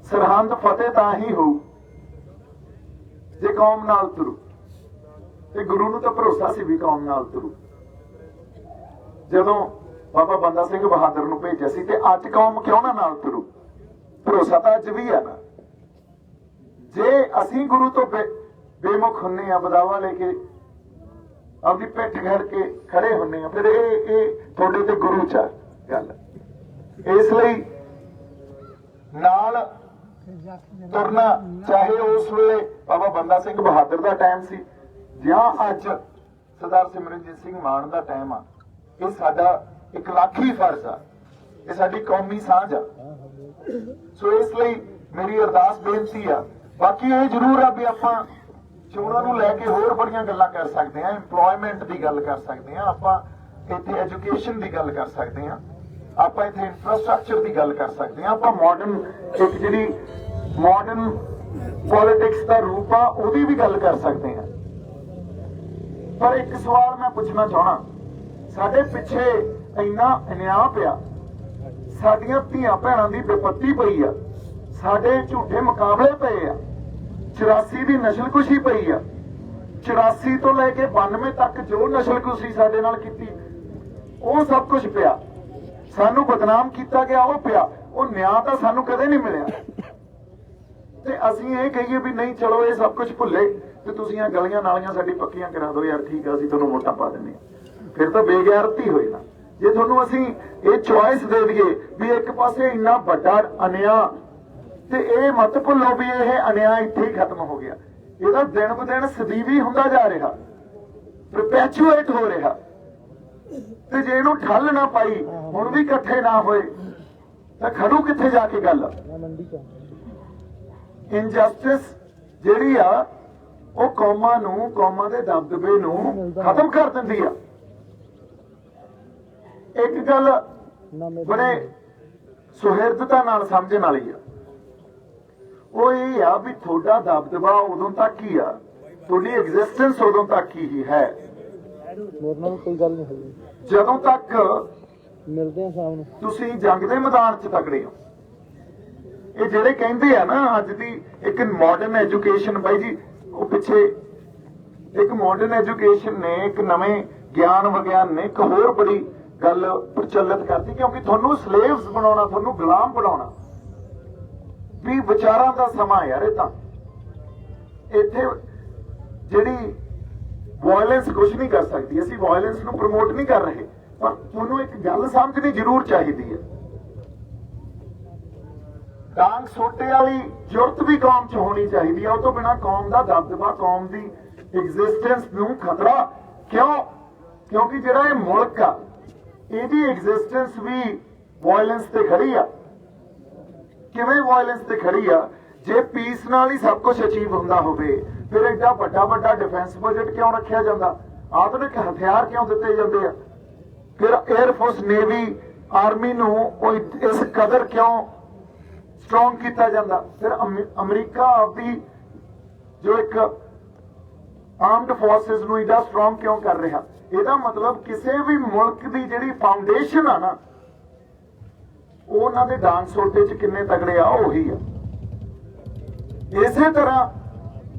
ਸਰਹੰਦ ਫਤਿਹ ਤਾਂ ਹੀ ਹੋਊ ਜੇ ਕੌਮ ਨਾਲ ਤੁਰੂ, ਤੇ ਗੁਰੂ ਨੂੰ ਤਾਂ ਭਰੋਸਾ ਸੀ ਵੀ ਕੌਮ ਨਾਲ ਤੁਰੂ। ਜਦੋਂ ਬਾਬਾ ਬੰਦਾ ਸਿੰਘ ਬਹਾਦਰ ਨੂੰ ਭੇਜਿਆ ਸੀ, ਤੇ ਅੱਜ ਕੌਮ ਕਿਉਂ ਨਾ ਨਾਲ ਤੁਰੂ? ਭਰੋਸਾ ਤਾਂ ਅੱਜ ਵੀ ਆ ਨਾ। ਜੇ ਅਸੀਂ ਗੁਰੂ ਤੋਂ ਬੇਮੁਖ ਹੁੰਨੇ ਆ, ਬਦਾਵਾ ਲੈ ਕੇ ਆਪਦੀ ਪਿੱਠ ਘੜ ਕੇ ਖੜੇ ਹੁੰਨੇ ਆ, ਫਿਰ ਇਹ ਤੁਹਾਡੇ ਤੇ ਗੁਰੂ ਚ ਗੱਲ। ਇਸ ਲਈ ਨਾਲ ਤੁਰਨਾ, ਚਾਹੇ ਉਸ ਵੇਲੇ ਬਾਬਾ ਬੰਦਾ ਸਿੰਘ ਬਹਾਦਰ ਦਾ ਟਾਈਮ ਸੀ ਜਾਂ ਅੱਜ ਸਰਦਾਰ ਸਿਮਰਨਜੀਤ ਸਿੰਘ ਮਾਨ ਦਾ ਟਾਈਮ ਆ, ਇਹ ਸਾਡਾ ਇਕਲਾਖੀ ਫਰਜ਼ ਆ, ਇਹ ਸਾਡੀ ਕੌਮੀ ਸਾਂਝ ਆ। ਸੋ ਇਸ ਲਈ ਮੇਰੀ ਅਰਦਾਸ ਬੇਨਤੀ ਆ। ਬਾਕੀ ਇਹ ਜ਼ਰੂਰ ਆ ਵੀ ਆਪਾਂ ਚੋਣਾਂ ਨੂੰ ਲੈ ਕੇ ਹੋਰ ਬੜੀਆਂ ਗੱਲਾਂ ਕਰ ਸਕਦੇ ਹਾਂ, ਇੰਪਲੋਇਮੈਂਟ ਦੀ ਗੱਲ ਕਰ ਸਕਦੇ ਹਾਂ, ਆਪਾਂ ਇੱਥੇ ਐਜੂਕੇਸ਼ਨ ਦੀ ਗੱਲ ਕਰ ਸਕਦੇ ਹਾਂ, ਆਪਾਂ ਇੱਥੇ ਇਨਫਰਾਸਟ੍ਰਕਚਰ ਦੀ ਗੱਲ ਕਰ ਸਕਦੇ ਹਾਂ, ਆਪਾਂ ਮਾਡਰਨ, ਇੱਕ ਜਿਹੜੀ ਮਾਡਰਨ ਪੋਲਿਟਿਕਸ ਦਾ ਰੂਪ ਆ ਉਹਦੀ ਵੀ ਗੱਲ ਕਰ ਸਕਦੇ ਹਾਂ। ਪਰ ਇੱਕ ਸਵਾਲ ਮੈਂ ਪੁੱਛਣਾ ਚਾਹਣਾ, ਸਾਡੇ ਪਿੱਛੇ ਇੰਨਾ ਅਨਿਆਂ ਪਿਆ, ਸਾਡੀਆਂ ਧੀਆਂ ਭੈਣਾਂ ਦੀ ਵਿਪੱਤੀ ਪਈ ਆ, ਸਾਡੇ ਝੂਠੇ ਮੁਕਾਬਲੇ ਪਏ ਆ, 84 ਦੀ ਨਸਲਕੁਸ਼ੀ ਪਈ ਆ, 84 ਤੋਂ ਲੈ ਕੇ 92 ਤੱਕ ਜੋ ਨਸਲਕੁਸ਼ੀ ਸਾਡੇ ਨਾਲ ਕੀਤੀ ਉਹ ਸਭ ਕੁਝ ਪਿਆ, ਸਾਨੂੰ ਬਦਨਾਮ ਕੀਤਾ ਗਿਆ ਉਹ ਪਿਆ, ਉਹ ਨਿਆਂ ਤਾਂ ਸਾਨੂੰ ਕਦੇ ਨਹੀਂ ਮਿਲਿਆ। ਤੇ ਅਸੀਂ ਇਹ ਕਹੀਏ ਵੀ ਨਹੀਂ ਚਲੋ ਇਹ ਸਭ ਕੁਝ ਭੁੱਲੇ ਤੇ ਤੁਸੀਂ ਆ ਗਲੀਆਂ ਨਾਲੀਆਂ ਸਾਡੀ ਪੱਕੀਆਂ ਕਰਾ ਦਿਓ ਯਾਰ, ਠੀਕ ਆ ਅਸੀਂ ਤੁਹਾਨੂੰ ਵੋਟਾਂ ਪਾ ਦਿੰਦੇ ਆ, ਫਿਰ ਤਾਂ ਬੇਗੈਰਤੀ ਹੋਈ ਨਾ। ਜੇ ਤੁਹਾਨੂੰ ਅਸੀਂ ਇਹ ਚੁਆਇਸ ਦੇ ਦਈਏ ਵੀ ਇੱਕ ਪਾਸੇ ਇੰਨਾ ਵੱਡਾ ਅਨਿਆਂ, ਤੇ ਇਹ ਮਤ ਭੁੱਲੋ ਵੀ ਇਹ ਅਨਿਆਂ ਇੱਥੇ ਹੀ ਖਤਮ ਹੋ ਗਿਆ, ਇਹਦਾ ਦਿਨ ਬ ਦਿਨ ਸਦੀਵੀ ਹੁੰਦਾ ਜਾ ਰਿਹਾ, ਪਰਪੈਚੁਏਟ ਹੋ ਰਿਹਾ। ਤੇ ਜੇ ਇਹਨੂੰ ਠੱਲ ਨਾ ਪਾਈ, ਹੁਣ ਵੀ ਇਕੱਠੇ ਨਾ ਹੋਏ, ਤਾਂ ਖੜੂ ਕਿੱਥੇ ਜਾ ਕੇ ਗੱਲ? ਇਨਜਸਟਿਸ ਜਿਹੜੀ ਆ ਉਹ ਕੌਮਾਂ ਨੂੰ, ਕੌਮਾਂ ਦੇ ਦਬਦਬੇ ਨੂੰ ਖਤਮ ਕਰ ਦਿੰਦੀ ਆ। ਇੱਕ ਗੱਲ ਬੜੇ ਸੁਹਿਰਦਤਾ ਨਾਲ ਸਮਝਣ ਵਾਲੀ ਆ, ਉਹ ਇਹ ਆ ਵੀ ਤੁਹਾਡਾ ਦਬਦਬਾ ਉਦੋਂ ਤੱਕ ਹੀ ਆ, ਤੁਹਾਡੀ ਐਗਜ਼ਿਸਟੈਂਸ ਉਦੋਂ ਤੱਕ ਹੀ ਹੈ ਮੇਰੇ ਨਾਲ ਕੋਈ ਗੱਲ ਨਹੀਂ ਹੋਈ। ਜਦੋਂ ਤੱਕ ਮਿਲਦੇ ਆ ਸ਼ਾਮ ਨੂੰ। ਤੁਸੀਂ ਜੰਗ ਦੇ ਮੈਦਾਨ 'ਚ ਤਕੜੇ ਹੋ। ਇਹ ਜਿਹੜੇ ਕਹਿੰਦੇ ਆ ਨਾ ਅੱਜ ਦੀ ਇੱਕ ਮਾਡਰਨ ਐਜੂਕੇਸ਼ਨ, ਬਾਈ ਜੀ ਉਹ ਪਿੱਛੇ ਇੱਕ ਮਾਡਰਨ ਐਜੂਕੇਸ਼ਨ ਨੇ, ਇੱਕ ਨਵੇਂ ਗਿਆਨ ਵਿਗਿਆਨ ਨੇ ਇੱਕ ਹੋਰ ਬੜੀ ਗੱਲ ਪ੍ਰਚਲਿਤ ਕਰਤੀ, ਕਿਉਂਕਿ ਤੁਹਾਨੂੰ ਸਲੇਵਸ ਬਣਾਉਣਾ, ਤੁਹਾਨੂੰ ਗੁਲਾਮ ਬਣਾਉਣਾ। ਵੀ ਵਿਚਾਰਾਂ ਦਾ ਸਮਾਂ ਯਾਰ, ਇਹ ਤਾਂ ਇੱਥੇ ਜਿਹੜੀ ਵਾਇਲੈਂਸ ਕੁਝ ਨਹੀਂ ਕਰ ਸਕਦੀ। ਅਸੀਂ ਵਾਇਲੈਂਸ ਨੂੰ ਪ੍ਰਮੋਟ ਨਹੀਂ ਕਰ ਰਹੇ, ਪਰ ਤੁਹਾਨੂੰ ਇੱਕ ਗੱਲ ਸਮਝਣੀ ਜ਼ਰੂਰ ਚਾਹੀਦੀ ਹੈ। ਡਾਂਗ ਸੋਟੇ ਵਾਲੀ ਜ਼ਰੂਰਤ ਵੀ ਕੌਮ 'ਚ ਹੋਣੀ ਚਾਹੀਦੀ ਹੈ। ਉਹ ਤੋਂ ਬਿਨਾਂ ਕੌਮ ਦਾ ਦਬਦਬਾ, ਕੌਮ ਦੀ ਐਗਜ਼ਿਸਟੈਂਸ ਨੂੰ ਖਤਰਾ। ਕਿਉਂਕਿ ਜਿਹੜਾ ਇਹ ਮੁਲਕ ਆ, ਇਹਦੀ ਐਗਜ਼ਿਸਟੈਂਸ ਵੀ ਵਾਇਲੈਂਸ ਤੇ ਖੜੀ ਆ। ਕਿਵੇਂ ਵਾਇਲੈਂਸ ਤੇ ਖੜੀ ਆ? ਜੇ ਪੀਸ ਨਾਲ ਹੀ ਸਭ ਕੁਝ ਅਚੀਵ ਹੁੰਦਾ ਹੋਵੇ, ਫਿਰ ਐਡਾ ਵੱਡਾ ਡਿਫੈਂਸ ਬਜਟ ਕਿਉਂ ਰੱਖਿਆ ਜਾਂਦਾ? ਆਧੁਨਿਕ ਹਥਿਆਰ ਕਿਉਂ ਦਿੱਤੇ ਜਾਂਦੇ ਆ? ਫਿਰ 에ਅਰ ਫੋਰਸ, ਨੇਵੀ, ਆਰਮੀ ਨੂੰ ਇਸ ਕਦਰ ਕਿਉਂ ਸਟਰੋਂਗ ਕੀਤਾ ਜਾਂਦਾ? ਫਿਰ ਅਮਰੀਕਾ ਆਪਦੀ ਜੋ ਇੱਕ ਆਰਮਡ ਫੋਰਸਿਸ ਨੂੰ ਇਹਦਾ ਸਟਰੋਂਗ ਕਿਉਂ ਕਰ ਰਿਹਾ? ਇਹਦਾ ਮਤਲਬ ਕਿਸੇ ਵੀ ਮੁਲਕ ਦੀ ਜਿਹੜੀ ਫਾਊਂਡੇਸ਼ਨ ਆ ਨਾ, ਉਹਨਾਂ ਦੇ ਡਾਂਗ ਸੋਟੇ 'ਚ ਕਿੰਨੇ ਤਗੜੇ ਆ, ਉਹੀ ਆ। ਇਸੇ ਤਰ੍ਹਾਂ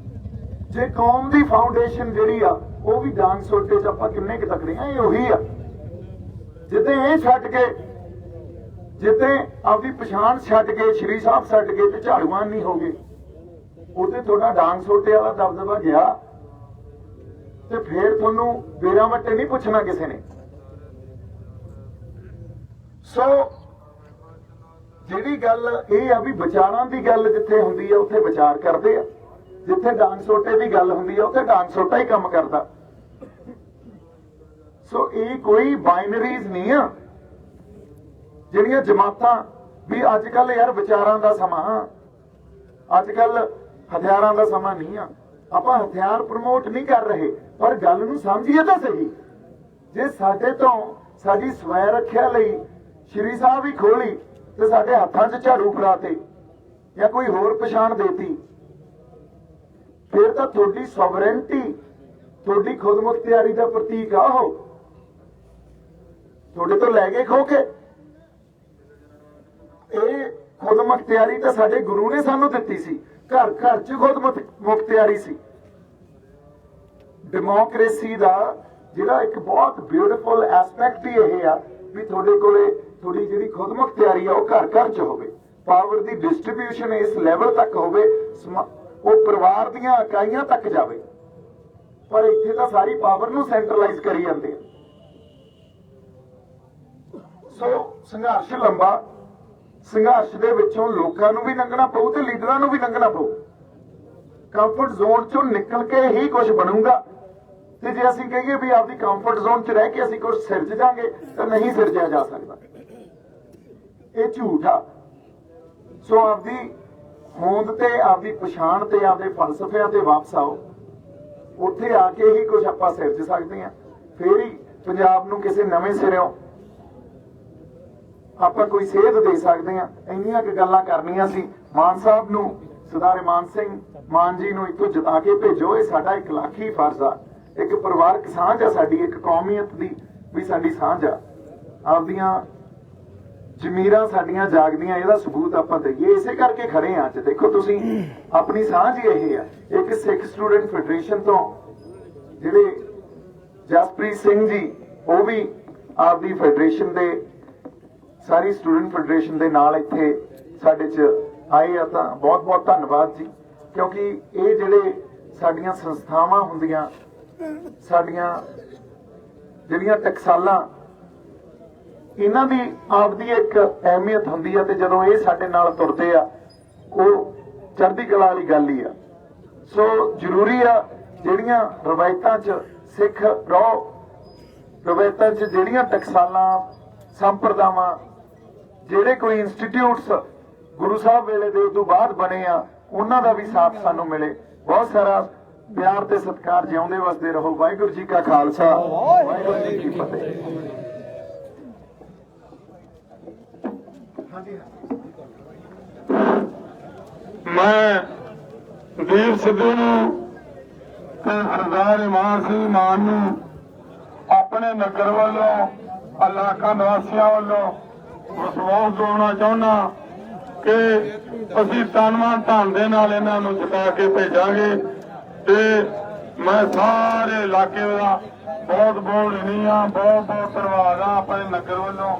ਜੇ ਕੌਮ ਦੀ ਫਾਊਂਡੇਸ਼ਨ ਜਿਹੜੀ ਆ ਉਹ ਵੀ ਡਾਂਗ ਸੋਟੇ 'ਚ ਆਪਾਂ ਕਿੰਨੇ ਕੁ ਤਗੜੇ ਆ, ਇਹ ਉਹੀ ਆ। ਜਿੱਦੇ ਇਹ ਛੱਡ ਕੇ, ਜਿੱਦੇ ਆਪਦੀ ਪਛਾਣ ਛੱਡ ਕੇ, ਸ਼੍ਰੀ ਸਾਹਿਬ ਛੱਡ ਕੇ ਤੇ ਝਾੜੂਆਂ ਨਹੀਂ ਹੋ ਗਏ, ਉਹਦੇ ਤੁਹਾਡਾ ਡਾਂਗ ਸੋਟੇ ਵਾਲਾ ਦਬਦਬਾ ਗਿਆ ਤੇ ਫੇਰ ਤੁਹਾਨੂੰ ਬੇਰਾਂ ਵੱਟੇ ਨਹੀਂ ਪੁੱਛਣਾ ਕਿਸੇ ਨੇ। ਸੋ ਜਿਹੜੀ ਗੱਲ ਇਹ ਆ ਵੀ ਵਿਚਾਰਾਂ ਦੀ ਗੱਲ ਜਿੱਥੇ ਹੁੰਦੀ ਆ ਉੱਥੇ ਵਿਚਾਰ ਕਰਦੇ ਆ, ਜਿੱਥੇ ਡਾਂਗ ਸੋਟੇ ਦੀ ਗੱਲ ਹੁੰਦੀ ਆ ਉੱਥੇ ਡਾਂਗ ਸੋਟਾ ਹੀ ਕੰਮ ਕਰਦਾ। ਸੋ ਇਹ ਕੋਈ ਬਾਈਨਰੀਜ਼ ਨਹੀਂ ਆ ਜਿਹੜੀਆਂ ਜਮਾਤਾਂ ਵੀ ਅੱਜ ਕੱਲ ਯਾਰ ਵਿਚਾਰਾਂ ਦਾ ਸਮਾਂ, ਅੱਜ ਕੱਲ ਹਥਿਆਰਾਂ ਦਾ ਸਮਾਂ ਨਹੀਂ ਆ। ਆਪਾਂ ਹਥਿਆਰ ਪ੍ਰਮੋਟ ਨਹੀਂ ਕਰ ਰਹੇ, ਪਰ ਗੱਲ ਨੂੰ ਸਮਝੀਏ ਤਾਂ ਸਹੀ। ਜੇ ਸਾਡੇ ਤੋਂ ਸਾਡੀ ਸਵੈ ਰੱਖਿਆ ਲਈ ਸ਼੍ਰੀ ਸਾਹਿਬ ਹੀ ਖੋਲੀ ਤੇ ਸਾਡੇ ਹੱਥਾਂ 'ਚ ਝਾੜੂ ਫੜਾਤੇ ਜਾਂ ਕੋਈ ਹੋਰ ਪਛਾਣ ਦੇਤੀ, ਫਿਰ ਤਾਂ ਤੁਹਾਡੀ ਸੋਵਰੈਂਟੀ, ਤੁਹਾਡੀ ਖੁਦਮੁਖਤਿਆਰੀ ਦਾ ਪ੍ਰਤੀਕ ਆ ਉਹ। ਤੁਹਾਡੇ ਤੋਂ ਲੈ ਕੇ ਖੋ ਕੇ। ਇਹ ਖੁਦਮੁਖਤਿਆਰੀ ਤਾਂ ਸਾਡੇ ਗੁਰੂ ਨੇ ਸਾਨੂੰ ਦਿੱਤੀ ਸੀ। ਘਰ ਘਰ 'ਚ ਖੁਦਮੁਖਤਿਆਰੀ ਸੀ। ਡੈਮੋਕ੍ਰੇਸੀ ਦਾ ਜਿਹੜਾ ਇੱਕ ਬਹੁਤ ਬਿਊਟੀਫੁਲ ਐਸਪੈਕਟ ਹੀ ਇਹ ਆ ਵੀ ਤੁਹਾਡੇ ਕੋਲੇ ਤੁਹਾਡੀ ਜਿਹੜੀ ਖੁਦਮੁਖਤਿਆਰੀ ਆ ਉਹ ਘਰ ਘਰ 'ਚ ਹੋਵੇ। ਪਾਵਰ ਦੀ ਡਿਸਟ੍ਰੀਬਿਊਸ਼ਨ ਇਸ ਲੈਵਲ ਤੱਕ ਹੋਵੇ, ਉਹ ਪਰਿਵਾਰ ਦੀਆਂ ਇਕਾਈਆਂ ਤੱਕ ਜਾਵੇ। ਪਰ ਇੱਥੇ ਤਾਂ ਸਾਰੀ ਪਾਵਰ ਨੂੰ ਸੈਂਟਰਲਾਈਜ਼ ਕਰੀ ਜਾਂਦੇ ਆ। ਸੋ ਸੰਘਰਸ਼ ਲੰਬਾ, ਸੰਘਰਸ਼ ਦੇ ਵਿੱਚੋਂ ਲੋਕਾਂ ਨੂੰ ਵੀ ਲੰਘਣਾ ਪਊ ਤੇ ਲੀਡਰਾਂ ਨੂੰ ਵੀ ਲੰਘਣਾ ਪਊ। ਕੰਫਰਟ ਜ਼ੋਨ 'ਚੋਂ ਨਿਕਲ ਕੇ ਹੀ ਕੁਝ ਬਣੂਗਾ। ਤੇ ਜੇ ਅਸੀਂ ਕਹੀਏ ਵੀ ਆਪਦੀ ਕੰਫਰਟ ਜ਼ੋਨ 'ਚ ਰਹਿ ਕੇ ਅਸੀਂ ਕੁਝ ਸਿਰਜ ਜਾਾਂਗੇ ਤਾਂ ਨਹੀਂ ਸਿਰਜਿਆ ਜਾ ਸਕਦਾ। ਇਹ ਝੂਠ ਆ। ਸੋ ਆਪਦੀ ਹੋਂਦ ਤੇ, ਆਪਦੀ ਪਛਾਣ ਤੇ, ਆਪਦੇ ਫਲਸਫਿਆਂ ਤੇ ਵਾਪਸ ਆਓ। ਉੱਥੇ ਆ ਕੇ ਹੀ ਕੁਝ ਆਪਾਂ ਸਿਰਜ ਸਕਦੇ ਹਾਂ। ਫੇਰ ਹੀ ਪੰਜਾਬ ਨੂੰ ਕਿਸੇ ਨਵੇਂ ਸਿਰਿਓਂ ਆਪਾਂ ਕੋਈ ਸੇਧ ਦੇ ਸਕਦੇ ਹਾਂ। ਇੰਨੀਆਂ ਕੁ ਗੱਲਾਂ ਕਰਨੀਆਂ ਸੀ। ਮਾਨ ਸਾਹਿਬ ਨੂੰ, ਸਰਦਾਰ ਮਾਨ ਸਿੰਘ ਮਾਨ ਜੀ ਨੂੰ ਇੱਥੋਂ ਜਿਤਾ ਕੇ ਭੇਜੋ। ਇਹ ਸਾਡਾ ਇੱਕ ਇਖਲਾਕੀ ਫਰਜ਼ ਆ, ਇੱਕ ਪਰਿਵਾਰਕ ਸਾਂਝ ਆ ਸਾਡੀ, ਇੱਕ ਕੌਮੀਅਤ ਦੀ ਵੀ ਸਾਡੀ ਸਾਂਝ ਆ। ਆਪਦੀਆਂ ਜ਼ਮੀਰਾਂ ਸਾਡੀਆਂ ਜਾਗਦੀਆਂ, ਇਹਦਾ ਸਬੂਤ ਆਪਾਂ ਦਈਏ। ਇਸੇ ਕਰਕੇ ਖੜੇ ਆ ਅੱਜ। ਦੇਖੋ ਤੁਸੀਂ, ਆਪਣੀ ਸਾਂਝ ਹੀ ਇਹ ਆ। ਇੱਕ ਸਿੱਖ ਸਟੂਡੈਂਟ ਫੈਡਰੇਸ਼ਨ ਤੋਂ ਜਿਹੜੇ ਜਸਪ੍ਰੀਤ ਸਿੰਘ ਜੀ, ਉਹ ਵੀ ਆਪਦੀ ਫੈਡਰੇਸ਼ਨ ਦੇ, ਸਾਰੀ ਸਟੂਡੈਂਟ ਫੈਡਰੇਸ਼ਨ ਦੇ ਨਾਲ ਇੱਥੇ ਸਾਡੇ 'ਚ ਆਏ ਆ। ਤਾਂ ਬਹੁਤ ਬਹੁਤ ਧੰਨਵਾਦ ਜੀ। ਕਿਉਂਕਿ ਇਹ ਜਿਹੜੇ ਸਾਡੀਆਂ ਸੰਸਥਾਵਾਂ ਹੁੰਦੀਆਂ, ਸਾਡੀਆਂ ਜਿਹੜੀਆਂ ਟਕਸਾਲਾਂ, ਇਹਨਾਂ ਦੀ ਆਪਦੀ ਇੱਕ ਅਹਿਮੀਅਤ ਹੁੰਦੀ ਆ। ਤੇ ਜਦੋਂ ਇਹ ਸਾਡੇ ਨਾਲ ਤੁਰਦੇ ਆ, ਉਹ ਚੜ੍ਹਦੀ ਕਲਾ ਵਾਲੀ ਗੱਲ ਹੀ ਆ। ਸੋ ਜ਼ਰੂਰੀ ਆ ਜਿਹੜੀਆਂ ਰਵਾਇਤਾਂ 'ਚ ਸਿੱਖ ਰਹੋ, ਰਵਾਇਤਾਂ 'ਚ ਜਿਹੜੀਆਂ ਟਕਸਾਲਾਂ, ਸੰਪਰਦਾਵਾਂ, ਜਿਹੜੇ ਕੋਈ ਇੰਸਟੀਟਿਊਟਸ ਗੁਰੂ ਸਾਹਿਬ ਵੇਲੇ ਦੇ ਤੋਂ ਬਾਅਦ ਬਣੇ ਆ, ਉਹਨਾਂ ਦਾ ਵੀ ਸਾਥ ਸਾਨੂੰ ਮਿਲੇ। ਬਹੁਤ ਸਾਰਾ ਪਿਆਰ ਤੇ ਸਤਿਕਾਰ। ਜਿਉਂਦੇ ਵਸਦੇ ਰਹੋ। ਵਾਹਿਗੁਰੂ ਜੀ ਕਾ ਖਾਲਸਾ, ਵਾਹਿਗੁਰੂ ਜੀ ਕੀ ਫਤਿਹ। ਮੈਂ ਦੀਪ ਸਿੱਧੂ ਨੂੰ ਤੇ ਸਰਦਾਰ ਇਮਾਨ ਸਿੰਘ ਮਾਨ ਨੂੰ ਆਪਣੇ ਨਗਰ ਵੱਲੋਂ ਇਲਾਕਾ ਨਿਵਾਸੀਆਂ ਵੱਲੋਂ ਵਿਸ਼ਵਾਸ ਦਿਵਾਉਣਾ ਚਾਹੁੰਦਾ ਕਿ ਅਸੀਂ ਤਨਮਾਨ ਧਨ ਦੇ ਨਾਲ ਇਹਨਾਂ ਨੂੰ ਜਿਤਾ ਕੇ ਭੇਜਾਂਗੇ। ਤੇ ਮੈਂ ਸਾਰੇ ਇਲਾਕੇ ਦਾ ਬਹੁਤ ਬਹੁਤ ਧੰਨਵਾਦ ਆ ਆਪਣੇ ਨਗਰ ਵੱਲੋਂ।